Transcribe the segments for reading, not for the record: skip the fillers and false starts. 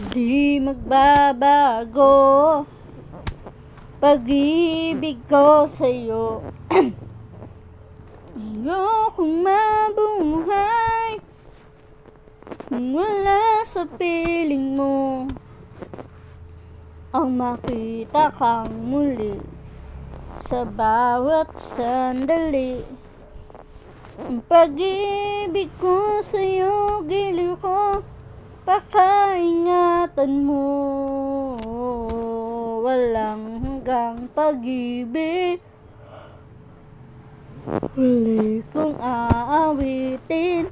Di magbabago pag-ibig ko sa'yo. Ayokong mabuhay kung wala sa piling mo. Ang makita kang muli sa bawat sandali. Ang pag-ibig ko sa'yo, giliw ko, pakaingatan mo. Walang hanggang pag-ibig, huli kong aawitin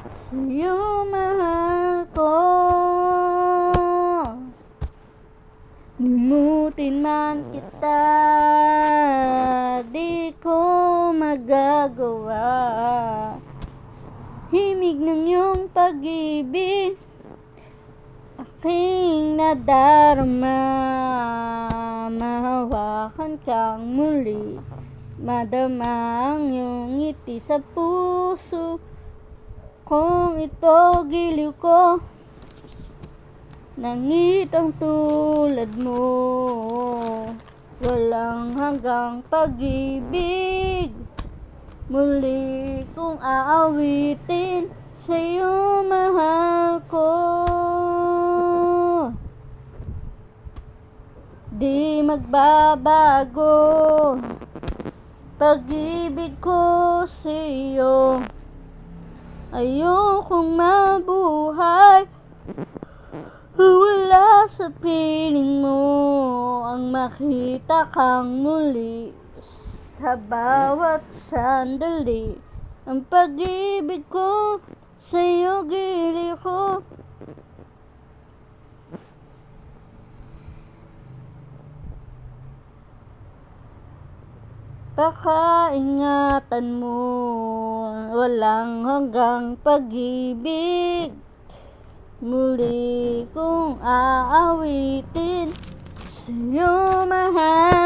sa'yo, mahal ko. Limutin man kita, di ko magagawa. Himig ng iyong pag-ibig aking nadarama. Mahawakan kang muli, madama ang iyong ngiti sa puso kung ito, giliw ko. Nangitang tulad mo, walang hanggang pag-ibig, muli kong aawitin sa'yo, mahal ko. Di magbabago pag-ibig ko sa'yo. Ayokong mabuhay wala sa piling mo. Ang makita kang muli sa bawat sandali. Ang pag-ibig ko sa'yo, giliw ko. Pakaingatan mo, walang hanggang pag-ibig, muli kong aawitin sa'yo, mahal